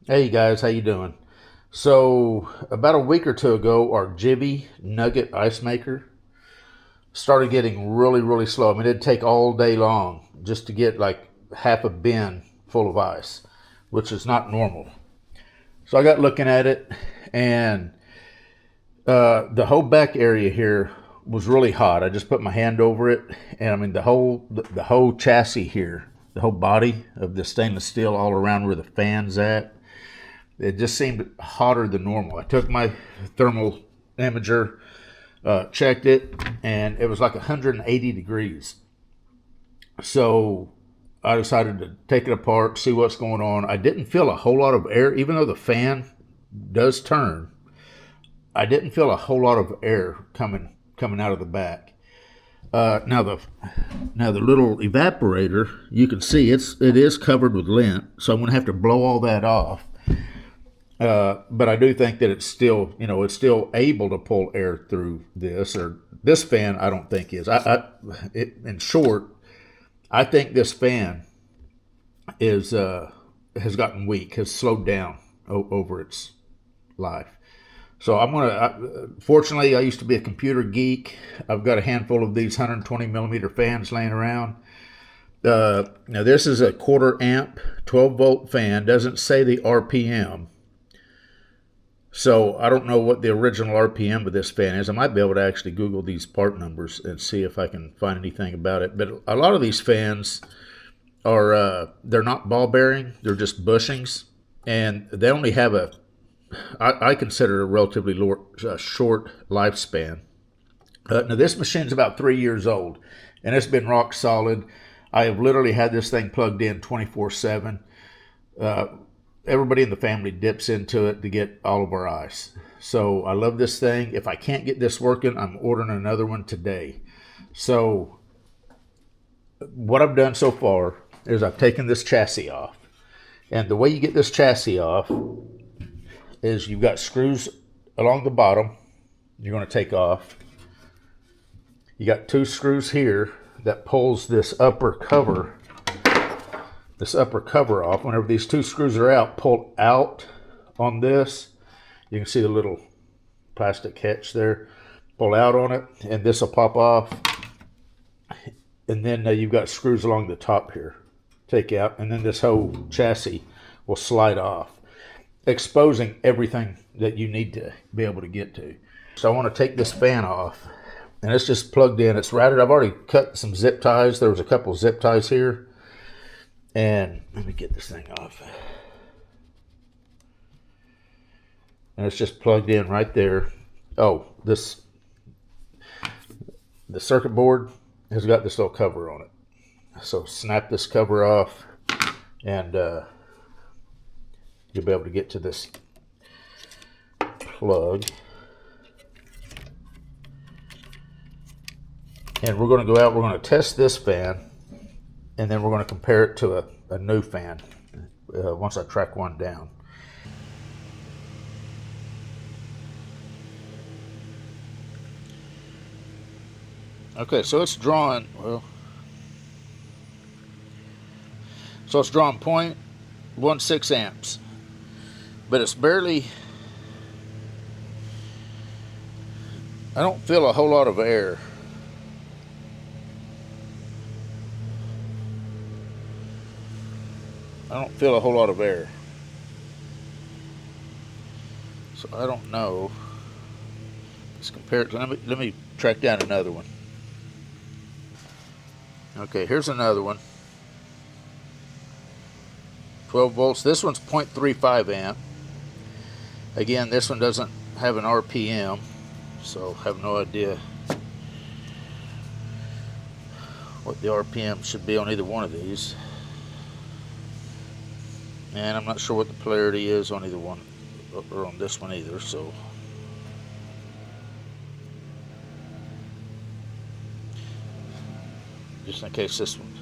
Hey guys, how you doing? So about a week or two ago, our GEVI Nugget Ice Maker started getting really slow. I mean, it'd take all day long just to get like half a bin full of ice, which is not normal. So I got looking at it, and the whole back area here was really hot. I just put my hand over it, and I mean the whole chassis here, the whole body of the stainless steel all around where the fan's at, it just seemed hotter than normal. I took my thermal imager, checked it, and it was like 180 degrees. So I decided to take it apart, see what's going on. I didn't feel a whole lot of air, even though the fan does turn. I didn't feel a whole lot of air coming out of the back. Now the little evaporator, you can see it is covered with lint, so I'm going to have to blow all that off. But I do think that it's still able to pull air through this, or this fan I don't think is. In short, I think this fan is has gotten weak, has slowed down over its life. So fortunately, I used to be a computer geek. I've got a handful of these 120 millimeter fans laying around. Now this is a quarter amp, 12-volt fan. Doesn't say the RPM. So I don't know what the original RPM of this fan is. I might be able to actually Google these part numbers and see if I can find anything about it. But a lot of these fans are they're not ball bearing. They're just bushings, and they only have I consider a relatively short lifespan. Now this machine's about 3 years old, and it's been rock solid. I have literally had this thing plugged in 24/7. Everybody in the family dips into it to get all of our ice. So I love this thing. If I can't get this working, I'm ordering another one today. So what I've done so far is I've taken this chassis off. And the way you get this chassis off is you've got screws along the bottom you're going to take off. You got two screws here that pulls this upper cover off. Whenever these two screws are out, pull out on this. You can see the little plastic catch there. Pull out on it, and this will pop off. And then you've got screws along the top here. Take out, and then this whole chassis will slide off, exposing everything that you need to be able to get to. So I want to take this fan off, and it's just plugged in. It's routed. I've already cut some zip ties. There was a couple zip ties here. And let me get this thing off. And it's just plugged in right there. Oh, the circuit board has got this little cover on it. So snap this cover off, and you'll be able to get to this plug. And we're going to go out, we're going to test this fan, and then we're going to compare it to a new fan once I track one down. Okay, so it's drawing, so it's drawing 0.16 amps, but it's barely, I don't feel a whole lot of air. I don't feel a whole lot of air. So I don't know. Let's compare it. Let me track down another one. Okay, here's another one. 12 volts. This one's 0.35 amp. Again, this one doesn't have an RPM, so I have no idea what the RPM should be on either one of these. And I'm not sure what the polarity is on either one, or on this one either, so. Just in case this one.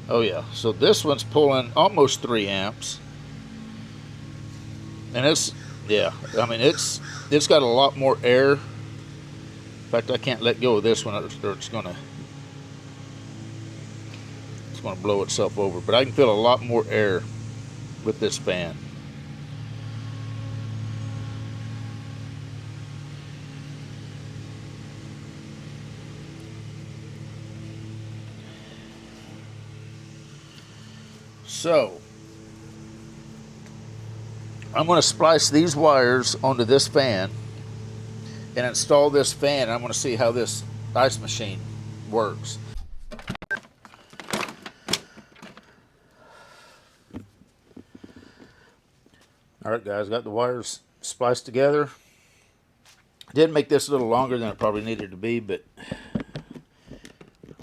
Oh yeah, so this one's pulling almost 3 amps. And it's got a lot more air. In fact, I can't let go of this one, or it's gonna blow itself over. But I can feel a lot more air with this fan. So I'm going to splice these wires onto this fan and install this fan. I'm going to see how this ice machine works. Alright guys, got the wires spliced together. I did make this a little longer than it probably needed to be, but I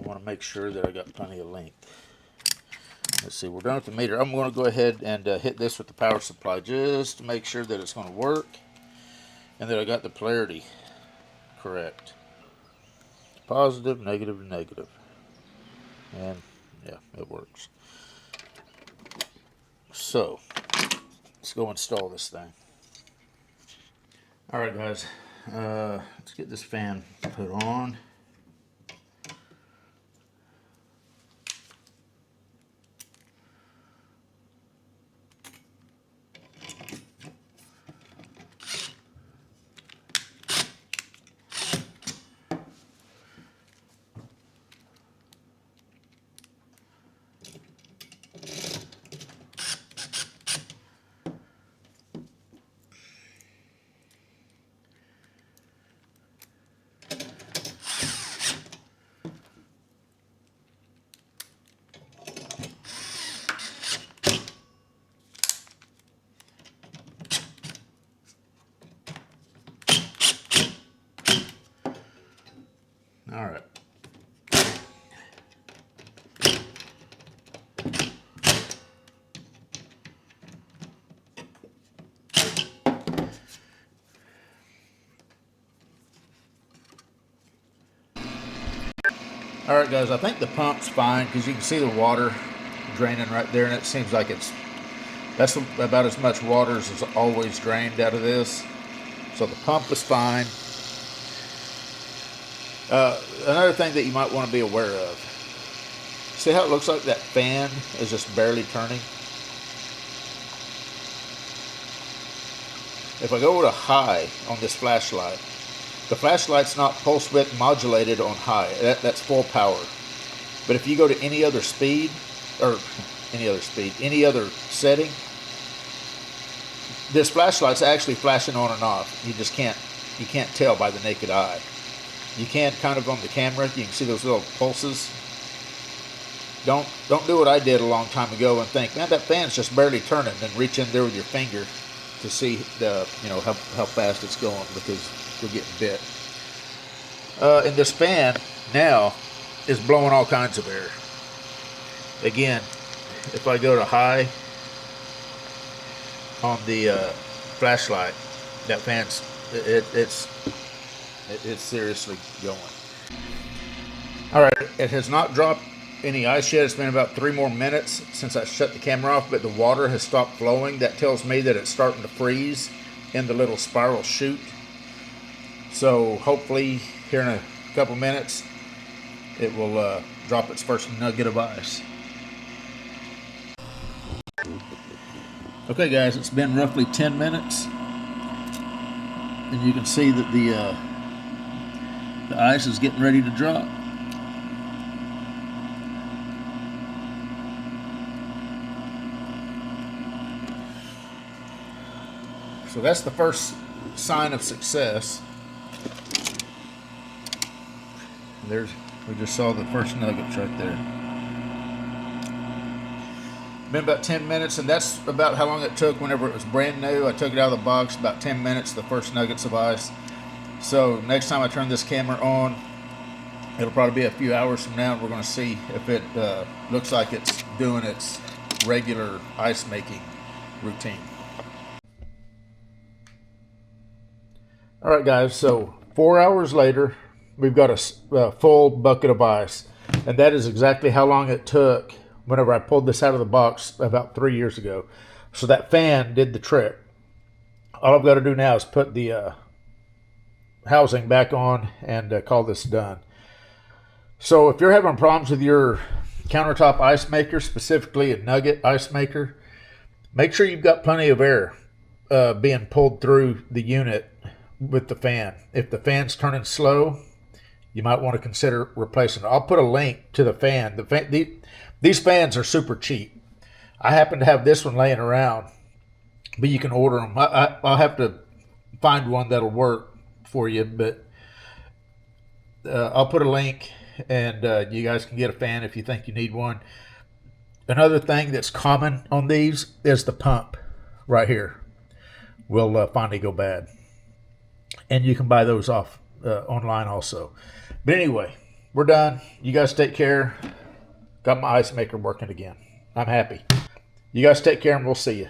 want to make sure that I got plenty of length. Let's see, we're done with the meter. I'm going to go ahead and hit this with the power supply just to make sure that it's going to work and that I got the polarity correct. Positive, negative, negative. And yeah, it works. So let's go install this thing. Alright guys, let's get this fan put on. All right. All right, guys, I think the pump's fine because you can see the water draining right there, and it seems like that's about as much water as is always drained out of this. So the pump is fine. Another thing that you might want to be aware of. See how it looks like that fan is just barely turning? If I go to high on this flashlight, the flashlight's not pulse width modulated on high. That's full power. But if you go to any other speed, any other setting, this flashlight's actually flashing on and off. You can't tell by the naked eye. You can kind of on the camera. You can see those little pulses. Don't do what I did a long time ago and think, man, that fan's just barely turning, and reach in there with your finger to see how fast it's going, because you'll get bit. And this fan now is blowing all kinds of air. Again, if I go to high on the flashlight, that fan's it's seriously going. All right, it has not dropped any ice yet. It's been about 3 more minutes since I shut the camera off, but the water has stopped flowing. That tells me that it's starting to freeze in the little spiral chute. So hopefully here in a couple minutes it will drop its first nugget of ice. Okay guys, it's been roughly 10 minutes and you can see that the ice is getting ready to drop. So that's the first sign of success. We just saw the first nuggets right there. Been about 10 minutes, and that's about how long it took whenever it was brand new. I took it out of the box, about 10 minutes, the first nuggets of ice. So next time I turn this camera on, it'll probably be a few hours from now, and we're going to see if it looks like it's doing its regular ice making routine. Alright guys, so 4 hours later, we've got a full bucket of ice, and that is exactly how long it took whenever I pulled this out of the box about 3 years ago. So that fan did the trick. All I've got to do now is put the housing back on and call this done. So if you're having problems with your countertop ice maker, specifically a Nugget Ice Maker, Make sure you've got plenty of air being pulled through the unit with the fan. If the fan's turning slow, you might want to consider replacing it. I'll put a link to the fan. These fans are super cheap. I happen to have this one laying around, but you can order them. I'll have to find one that'll work for you, but I'll put a link, and you guys can get a fan if you think you need one. Another thing that's common on these is the pump right here will finally go bad. And you can buy those off online also. But anyway, we're done. You guys take care. Got my ice maker working again. I'm happy. You guys take care, and we'll see you.